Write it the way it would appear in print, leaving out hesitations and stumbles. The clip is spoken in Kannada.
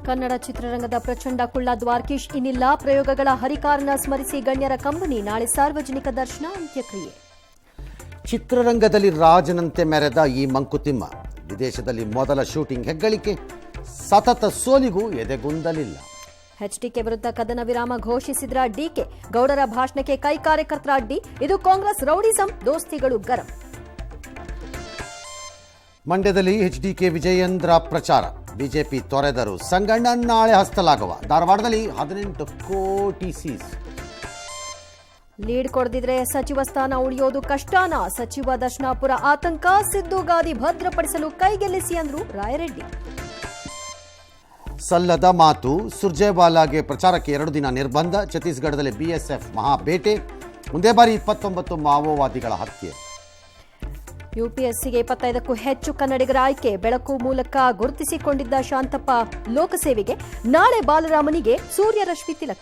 ಕನ್ನಡ ಚಿತ್ರರಂಗದ ಪ್ರಚಂಡ ಕುಳ್ಳ ದ್ವಾರಕೀಶ್ ಇನ್ನಿಲ್ಲ. ಪ್ರಯೋಗಗಳ ಹರಿಕಾರನ ಸ್ಮರಿಸಿ ಗಣ್ಯರ ಕಂಬನಿ. ನಾಳೆ ಸಾರ್ವಜನಿಕ ದರ್ಶನ, ಅಂತ್ಯಕ್ರಿಯೆ. ಚಿತ್ರರಂಗದಲ್ಲಿ ರಾಜನಂತೆ ಮೆರೆದ ಈ ಮಂಕುತಿಮ್ಮ ವಿದೇಶದಲ್ಲಿ ಮೊದಲ ಶೂಟಿಂಗ್ ಹೆಗ್ಗಳಿಕೆ. ಸತತ ಸೋಲಿಗೂ ಎದೆಗುಂದಲಿಲ್ಲ. ಎಚ್ಡಿಕೆ ವಿರುದ್ಧ ಕದನ ವಿರಾಮ ಘೋಷಿಸಿದ್ರ ಡಿಕೆ. ಗೌಡರ ಭಾಷಣಕ್ಕೆ ಕೈ ಕಾರ್ಯಕರ್ತರ ಅಡ್ಡಿ. ಇದು ಕಾಂಗ್ರೆಸ್ ರೌಡಿಸಂ, ದೋಸ್ತಿಗಳು ಗರಂ. ಮಂಡ್ಯದಲ್ಲಿ ಎಚ್ಡಿಕೆ ವಿಜಯೇಂದ್ರ ಪ್ರಚಾರ. ಬಿಜೆಪಿ ತೊರೆದರು ಸಂಗಣ್ಣ ನಾಳೆ ಹಸ್ತಲಾಗುವ. ಧಾರವಾಡದಲ್ಲಿ 18 ಕೋಟಿ ಸೀಸ್. ಲೀಡ್ ಕೊಡದಿದ್ರೆ ಸಚಿವ ಸ್ಥಾನ ಉಳಿಯೋದು ಕಷ್ಟನಾ? ಸಚಿವ ದರ್ಶನಾಪುರ ಆತಂಕ. ಸಿದ್ದು ಗಾದಿ ಭದ್ರಪಡಿಸಲು ಕೈಗೆಲ್ಲಿಸಿ ಅಂದ್ರು ರಾಯರೆಡ್ಡಿ. ಸಲ್ಲದ ಮಾತು. ಸುರ್ಜೇವಾಲಾಗೆ ಪ್ರಚಾರಕ್ಕೆ 2 ದಿನ ನಿರ್ಬಂಧ. ಛತ್ತೀಸ್ಗಢದಲ್ಲಿ ಬಿಎಸ್ಎಫ್ ಮಹಾಬೇಟೆ. ಮುಂದೆ ಬಾರಿ 29 ಮಾವೋವಾದಿಗಳ ಹತ್ಯೆ. ಯುಪಿಎಸ್ಸಿಗೆ 25ಕ್ಕೂ ಹೆಚ್ಚು ಕನ್ನಡಿಗರ ಆಯ್ಕೆ. ಬೆಳಕು ಮೂಲಕ ಗುರುತಿಸಿಕೊಂಡಿದ್ದ ಶಾಂತಪ್ಪ ಲೋಕಸೇವೆಗೆ. ನಾಳೆ ಬಾಲರಾಮನಿಗೆ ಸೂರ್ಯರಶ್ಮಿ ತಿಲಕ.